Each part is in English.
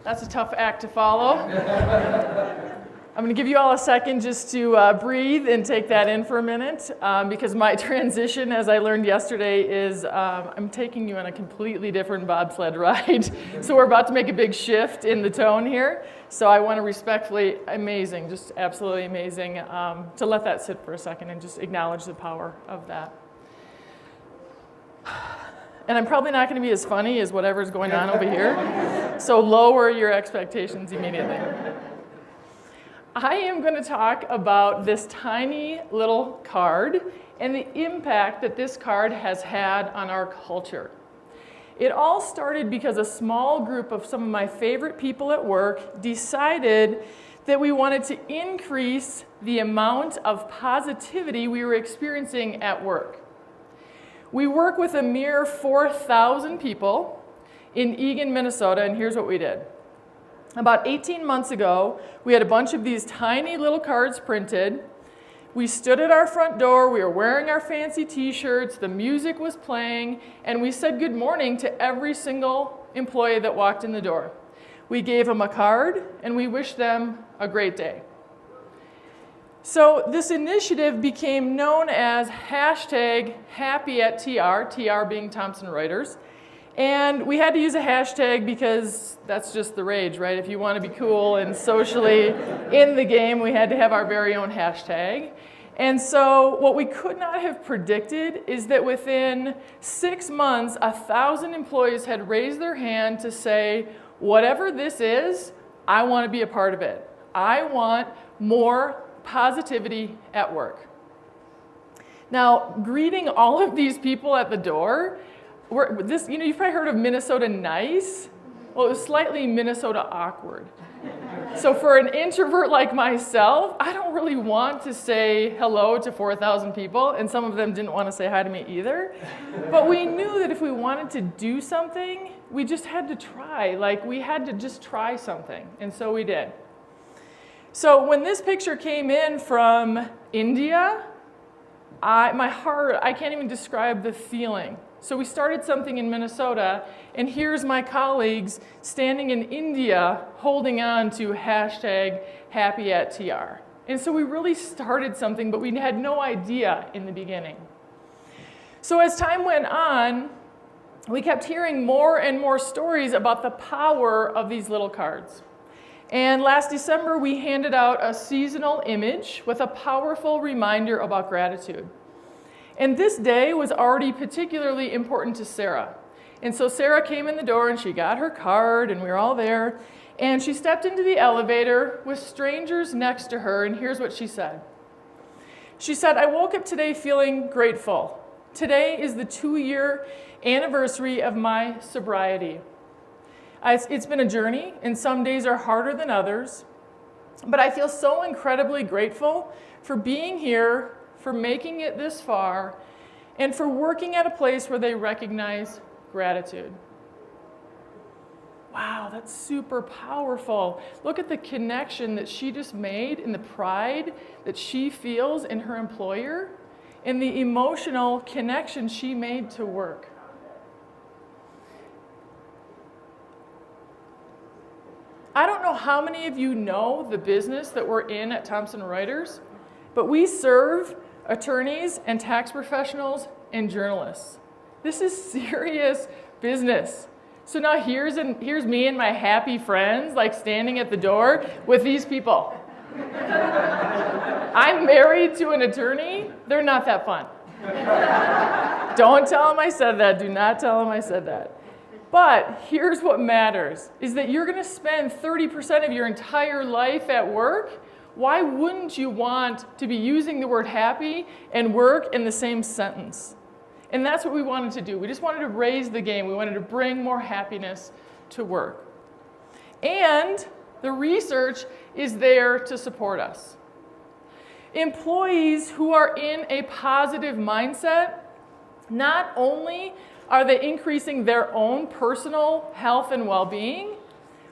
That's a tough act to follow. I'm going to give you all a second just to breathe and take that in for a minute, because my transition, as I learned yesterday, is I'm taking you on a completely different bobsled ride. So we're about to make a big shift in the tone here. So I want to respectfully, amazing, just absolutely amazing, to let that sit for a second and just acknowledge the power of that. And I'm probably not going to be as funny as whatever's going on over here. So lower your expectations immediately. I am going to talk about this tiny little card and the impact that this card has had on our culture. It all started because a small group of some of my favorite people at work decided that we wanted to increase the amount of positivity we were experiencing at work. We work with a mere 4,000 people in Eagan, Minnesota, and here's what we did. About 18 months ago, we had a bunch of these tiny little cards printed. We stood at our front door, we were wearing our fancy t-shirts, the music was playing, and we said good morning to every single employee that walked in the door. We gave them a card, and we wished them a great day. So this initiative became known as #HappyAtTR, TR being Thomson Reuters. And we had to use a hashtag because that's just the rage, right? If you want to be cool and socially in the game, we had to have our very own hashtag. And so what we could not have predicted is that within 6 months, 1,000 employees had raised their hand to say, whatever this is, I want to be a part of it. I want more positivity at work. Now, greeting all of these people at the door, you've probably heard of Minnesota nice. Well, it was slightly Minnesota awkward. So for an introvert like myself, I don't really want to say hello to 4,000 people, and some of them didn't want to say hi to me either. But we knew that if we wanted to do something, we just had to try. Like, we had to just try something, and so we did. So when this picture came in from India, I can't even describe the feeling. So we started something in Minnesota, and here's my colleagues standing in India holding on to #HappyAtTR. And so we really started something, but we had no idea in the beginning. So as time went on, we kept hearing more and more stories about the power of these little cards. And last December, we handed out a seasonal image with a powerful reminder about gratitude. And this day was already particularly important to Sarah. And so Sarah came in the door and she got her card and we were all there. And she stepped into the elevator with strangers next to her, and here's what she said. She said, I woke up today feeling grateful. Today is the 2-year anniversary of my sobriety. It's been a journey, and some days are harder than others. But I feel so incredibly grateful for being here, for making it this far, and for working at a place where they recognize gratitude. Wow, that's super powerful. Look at the connection that she just made and the pride that she feels in her employer and the emotional connection she made to work. I don't know how many of you know the business that we're in at Thomson Reuters, but we serve attorneys and tax professionals and journalists. This is serious business. So now here's me and my happy friends, like standing at the door with these people. I'm married to an attorney. They're not that fun. Don't tell them I said that. Do not tell them I said that. But here's what matters, is that you're going to spend 30% of your entire life at work. Why wouldn't you want to be using the word happy and work in the same sentence? And that's what we wanted to do. We just wanted to raise the game. We wanted to bring more happiness to work. And the research is there to support us. Employees who are in a positive mindset, not only are they increasing their own personal health and well-being,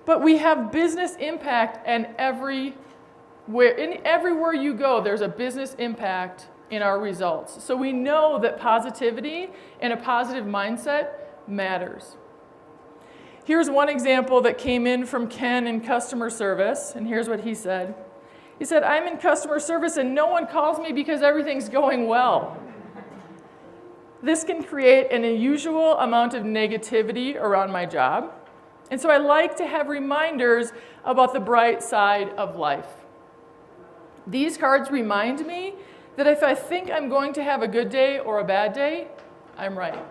but we have business impact, and everywhere you go, there's a business impact in our results. So we know that positivity and a positive mindset matters. Here's one example that came in from Ken in customer service, and here's what he said. He said, I'm in customer service and no one calls me because everything's going well. This can create an unusual amount of negativity around my job, and so I like to have reminders about the bright side of life. These cards remind me that if I think I'm going to have a good day or a bad day, I'm right.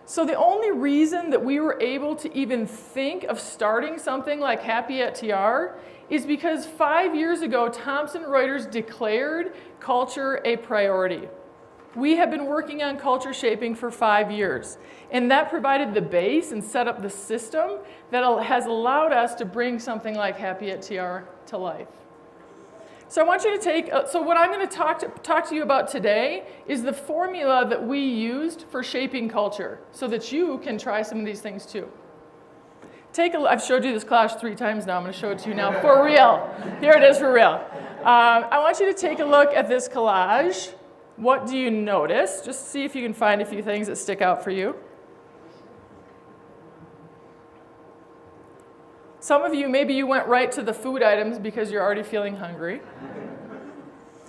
So the only reason that we were able to even think of starting something like Happy at TR is because 5 years ago, Thomson Reuters declared culture a priority. We have been working on culture shaping for 5 years, and that provided the base and set up the system that has allowed us to bring something like Happy at TR to life. So I want you to take, so what I'm going to talk to you about today is the formula that we used for shaping culture so that you can try some of these things too. I've showed you this collage 3 times now. I'm going to show it to you now for real. Here it is for real. I want you to take a look at this collage. What do you notice? Just see if you can find a few things that stick out for you. Some of you, maybe you went right to the food items because you're already feeling hungry.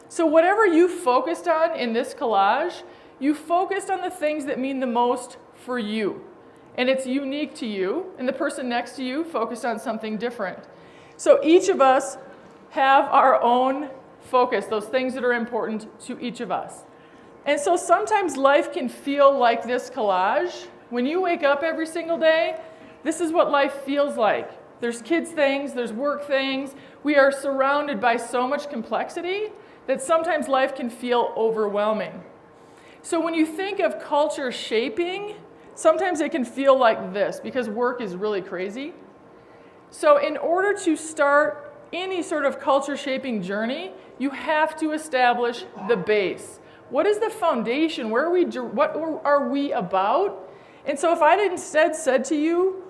So whatever you focused on in this collage, you focused on the things that mean the most for you. And it's unique to you, and the person next to you focused on something different. So each of us have our own focus, those things that are important to each of us. And so sometimes life can feel like this collage. When you wake up every single day, this is what life feels like. There's kids things, there's work things. We are surrounded by so much complexity that sometimes life can feel overwhelming. So when you think of culture shaping, sometimes it can feel like this because work is really crazy. So in order to start any sort of culture shaping journey, you have to establish the base. What is the foundation? What are we about? And so if I instead said to you,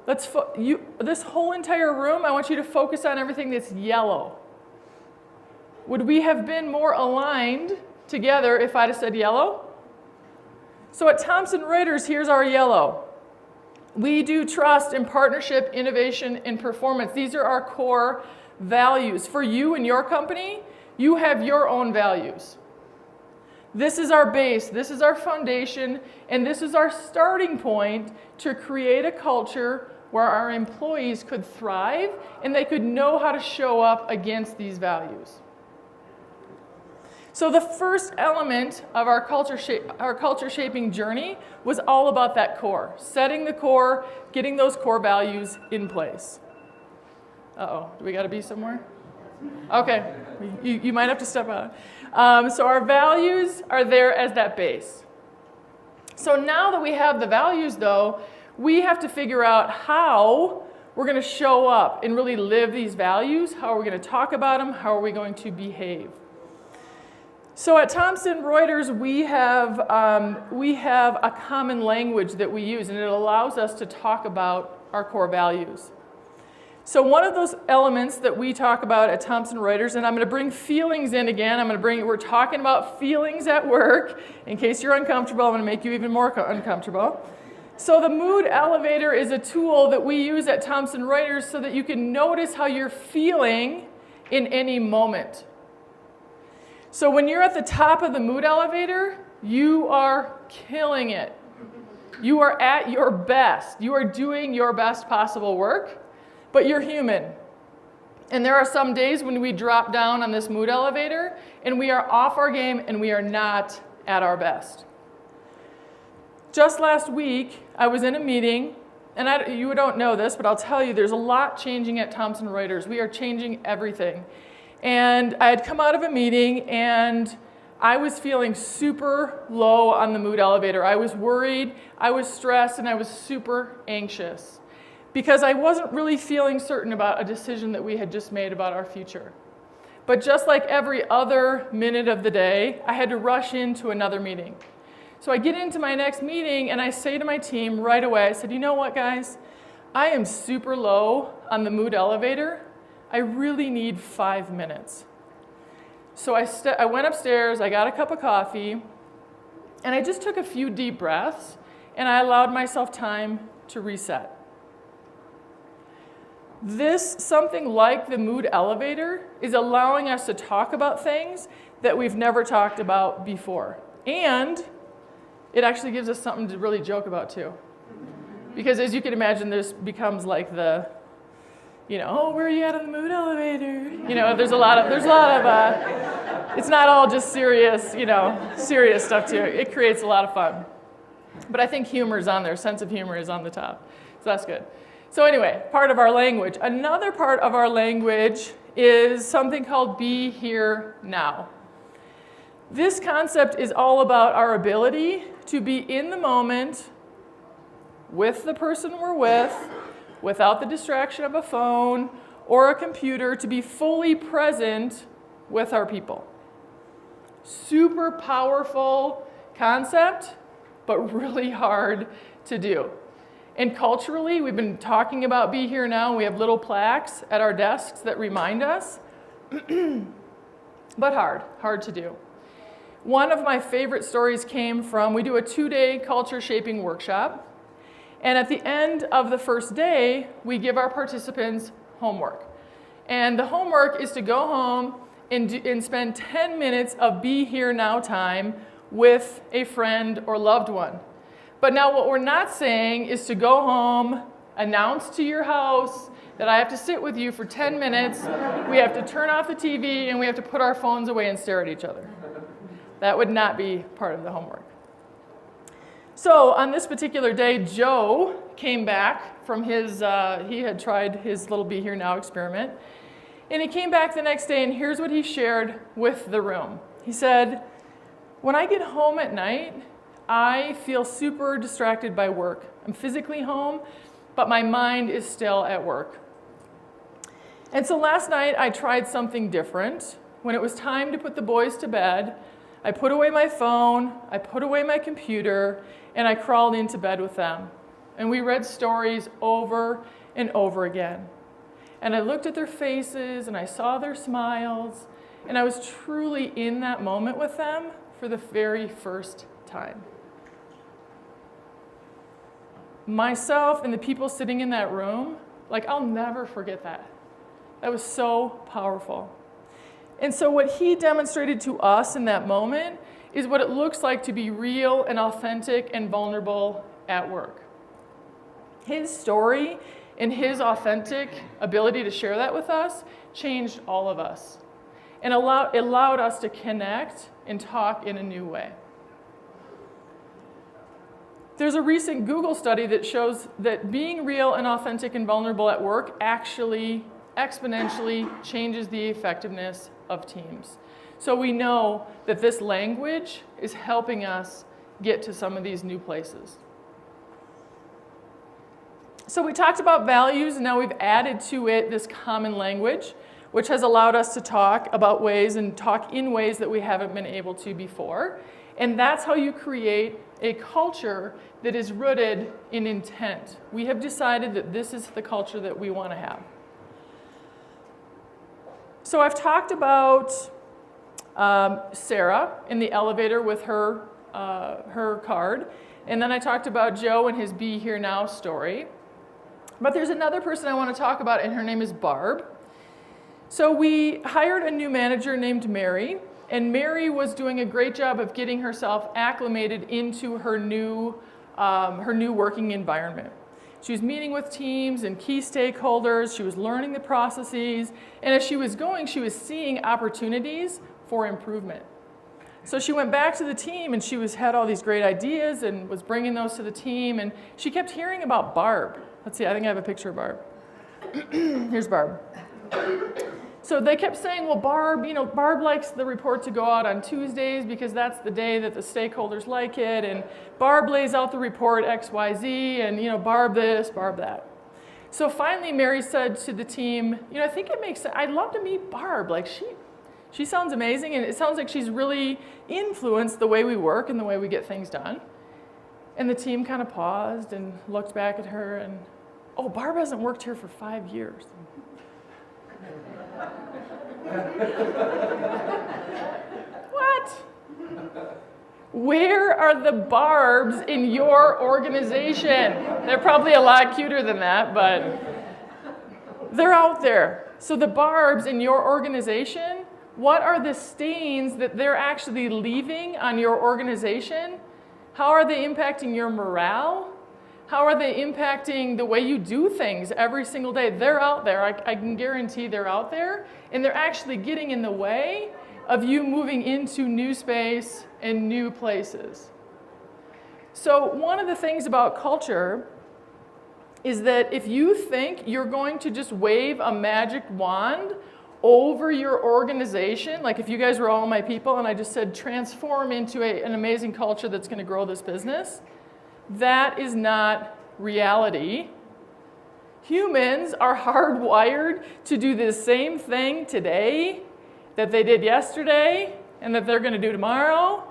this whole entire room, I want you to focus on everything that's yellow. Would we have been more aligned together if I'd have said yellow? So at Thomson Reuters, here's our yellow. We do trust in partnership, innovation, and performance. These are our core values. For you and your company, you have your own values. This is our base, this is our foundation, and this is our starting point to create a culture where our employees could thrive and they could know how to show up against these values. So the first element of our culture shaping journey was all about that core, setting the core, getting those core values in place. Uh-oh, do we got to be somewhere? Okay, you might have to step out. So our values are there as that base. So now that we have the values, though, we have to figure out how we're going to show up and really live these values. How are we going to talk about them? How are we going to behave? So at Thomson Reuters, we have a common language that we use, and it allows us to talk about our core values. So one of those elements that we talk about at Thomson Reuters, and I'm going to bring feelings in again. We're talking about feelings at work. In case you're uncomfortable, I'm going to make you even more uncomfortable. So the mood elevator is a tool that we use at Thomson Reuters so that you can notice how you're feeling in any moment. So when you're at the top of the mood elevator, you are killing it. You are at your best. You are doing your best possible work, but you're human. And there are some days when we drop down on this mood elevator and we are off our game and we are not at our best. Just last week, I was in a meeting, and you don't know this, but I'll tell you, there's a lot changing at Thomson Reuters. We are changing everything. And I had come out of a meeting, and I was feeling super low on the mood elevator. I was worried, I was stressed, and I was super anxious because I wasn't really feeling certain about a decision that we had just made about our future. But just like every other minute of the day, I had to rush into another meeting. So I get into my next meeting and I say to my team right away, I said, you know what, guys? I am super low on the mood elevator. I really need 5 minutes. So I went upstairs, I got a cup of coffee, And I just took a few deep breaths, and I allowed myself time to reset. This, something like the mood elevator, is allowing us to talk about things that we've never talked about before. And it actually gives us something to really joke about too. Because as you can imagine, this becomes like the, oh, where are you at on the mood elevator? There's a lot of, it's not all just serious, serious stuff too. It creates a lot of fun. But I think humor is on there, sense of humor is on the top. So that's good. So anyway, part of our language. Another part of our language is something called be here now. This concept is all about our ability to be in the moment with the person we're with, without the distraction of a phone or a computer, to be fully present with our people. Super powerful concept, but really hard to do. And culturally, we've been talking about be here now. We have little plaques at our desks that remind us, but hard to do. One of my favorite stories came from, we do a 2-day culture shaping workshop. And at the end of the first day, we give our participants homework. And the homework is to go home and spend 10 minutes of be here now time with a friend or loved one. But now what we're not saying is to go home, announce to your house that I have to sit with you for 10 minutes, we have to turn off the TV, and we have to put our phones away and stare at each other. That would not be part of the homework. So on this particular day, Joe came back from his, he had tried his little Be Here Now experiment. And he came back the next day, and here's what he shared with the room. He said, when I get home at night, I feel super distracted by work. I'm physically home, but my mind is still at work. And so last night, I tried something different. When it was time to put the boys to bed, I put away my phone, I put away my computer, and I crawled into bed with them. And we read stories over and over again. And I looked at their faces, and I saw their smiles, and I was truly in that moment with them for the very first time. Myself and the people sitting in that room, I'll never forget that. That was so powerful. And so what he demonstrated to us in that moment is what it looks like to be real and authentic and vulnerable at work. His story and his authentic ability to share that with us changed all of us and allowed us to connect and talk in a new way. There's a recent Google study that shows that being real and authentic and vulnerable at work actually exponentially changes the effectiveness of teams. So we know that this language is helping us get to some of these new places. So we talked about values, and now we've added to it this common language, which has allowed us to talk about ways and talk in ways that we haven't been able to before. And that's how you create a culture that is rooted in intent. We have decided that this is the culture that we want to have. So I've talked about Sarah in the elevator with her card. And then I talked about Joe and his Be Here Now story. But there's another person I want to talk about, and her name is Barb. So we hired a new manager named Mary. And Mary was doing a great job of getting herself acclimated into her new working environment. She was meeting with teams and key stakeholders. She was learning the processes. And as she was going, she was seeing opportunities for improvement. So she went back to the team, and she had all these great ideas and was bringing those to the team. And she kept hearing about Barb. Let's see, I think I have a picture of Barb. Here's Barb. So they kept saying, well, Barb likes the report to go out on Tuesdays because that's the day that the stakeholders like it, and Barb lays out the report X, Y, Z, and Barb this, Barb that. So finally, Mary said to the team, I think it makes sense. I'd love to meet Barb. She sounds amazing, and it sounds like she's really influenced the way we work and the way we get things done. And the team kind of paused and looked back at her, and Barb hasn't worked here for 5 years. What? Where are the barbs in your organization? They're probably a lot cuter than that, but they're out there. So the barbs in your organization, what are the stains that they're actually leaving on your organization? How are they impacting your morale? How are they impacting the way you do things every single day? They're out there. I can guarantee they're out there, and they're actually getting in the way of you moving into new space and new places. So one of the things about culture is that if you think you're going to just wave a magic wand over your organization, like if you guys were all my people and I just said transform into an amazing culture that's going to grow this business, that is not reality. Humans are hardwired to do the same thing today that they did yesterday and that they're going to do tomorrow.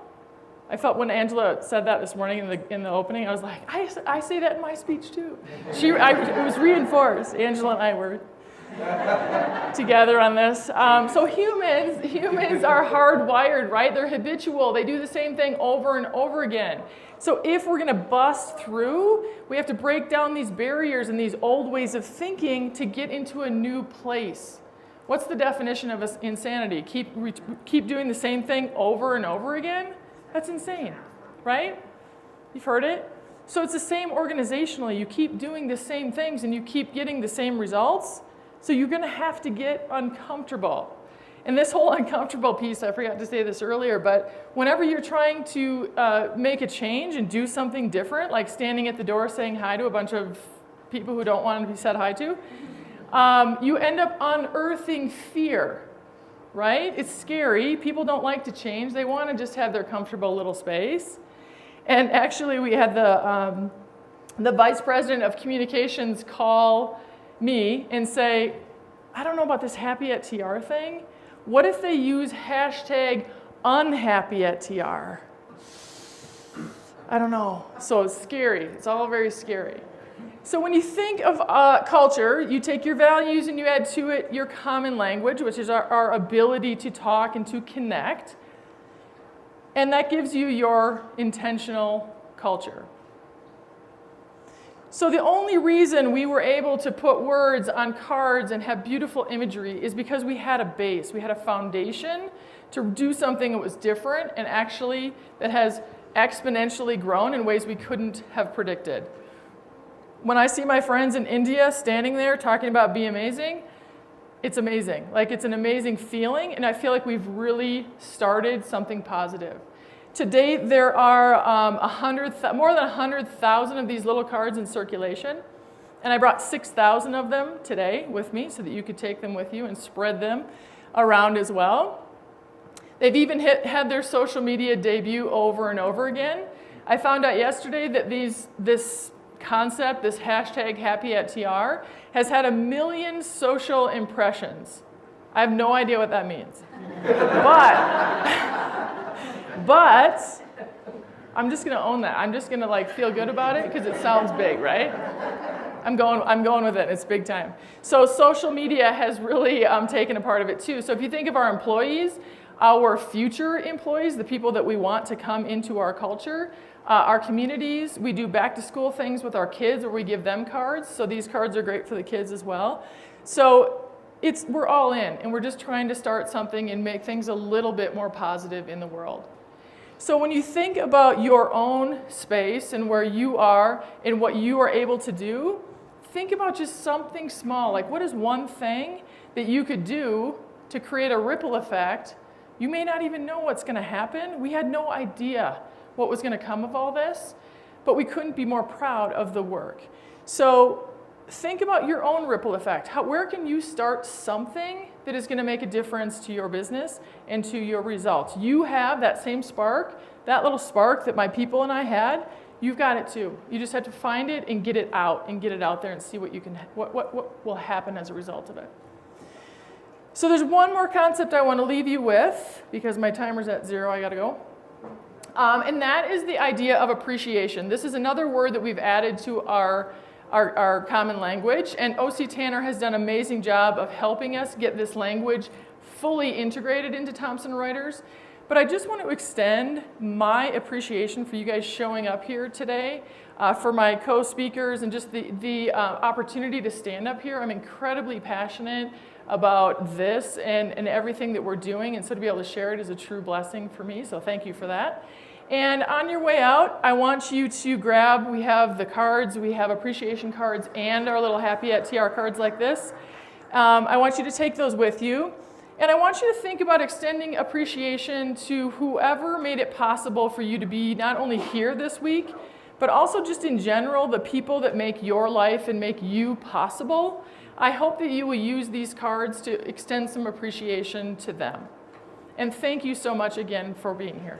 I felt when Angela said that this morning in the opening, I was like, I say that in my speech too. It was reinforced. Angela and I were together on this. So humans are hardwired, right? They're habitual. They do the same thing over and over again. So if we're going to bust through, we have to break down these barriers and these old ways of thinking to get into a new place. What's the definition of insanity? Keep doing the same thing over and over again? That's insane, right? You've heard it? So it's the same organizationally. You keep doing the same things and you keep getting the same results. So you're going to have to get uncomfortable. And this whole uncomfortable piece, I forgot to say this earlier, but whenever you're trying to make a change and do something different, like standing at the door saying hi to a bunch of people who don't want to be said hi to, you end up unearthing fear, right? It's scary. People don't like to change. They want to just have their comfortable little space. And actually, we had the vice president of communications call me and say, I don't know about this happy at TR thing. What if they use hashtag unhappy at TR? I don't know. So it's scary. It's all very scary. So when you think of culture, you take your values and you add to it your common language, which is our ability to talk and to connect. And that gives you your intentional culture. So the only reason we were able to put words on cards and have beautiful imagery is because we had a base, we had a foundation to do something that was different and actually that has exponentially grown in ways we couldn't have predicted. When I see my friends in India standing there talking about Be Amazing, it's amazing. Like, it's an amazing feeling, and I feel like we've really started something positive. To date, there are more than 100,000 of these little cards in circulation, and I brought 6,000 of them today with me so that you could take them with you and spread them around as well. They've even had their social media debut over and over again. I found out yesterday that this concept, this hashtag happy at TR, has had 1 million social impressions. I have no idea what that means. But I'm just going to own that. I'm just going to feel good about it because it sounds big, right? I'm going with it. It's big time. So social media has really taken a part of it too. So if you think of our employees, our future employees, the people that we want to come into our culture, our communities, we do back to school things with our kids where we give them cards. So these cards are great for the kids as well. So we're all in, and we're just trying to start something and make things a little bit more positive in the world. So when you think about your own space and where you are and what you are able to do, think about just something small. Like, what is one thing that you could do to create a ripple effect? You may not even know what's going to happen. We had no idea what was going to come of all this, but we couldn't be more proud of the work. So think about your own ripple effect. Where can you start something that is going to make a difference to your business and to your results? You have that same spark, that little spark that my people and I had. You've got it too. You just have to find it and get it out there and see what will happen as a result of it. So there's one more concept I want to leave you with because my timer's at 0. I got to go. And that is the idea of appreciation. This is another word that we've added to our common language, and O.C. Tanner has done an amazing job of helping us get this language fully integrated into Thomson Reuters. But I just want to extend my appreciation for you guys showing up here today, for my co-speakers and just the opportunity to stand up here. I'm incredibly passionate about this and everything that we're doing, and so to be able to share it is a true blessing for me, so thank you for that. And on your way out, I want you to grab, we have the cards, we have appreciation cards and our little Happy at TR cards like this. I want you to take those with you. And I want you to think about extending appreciation to whoever made it possible for you to be not only here this week, but also just in general, the people that make your life and make you possible. I hope that you will use these cards to extend some appreciation to them. And thank you so much again for being here.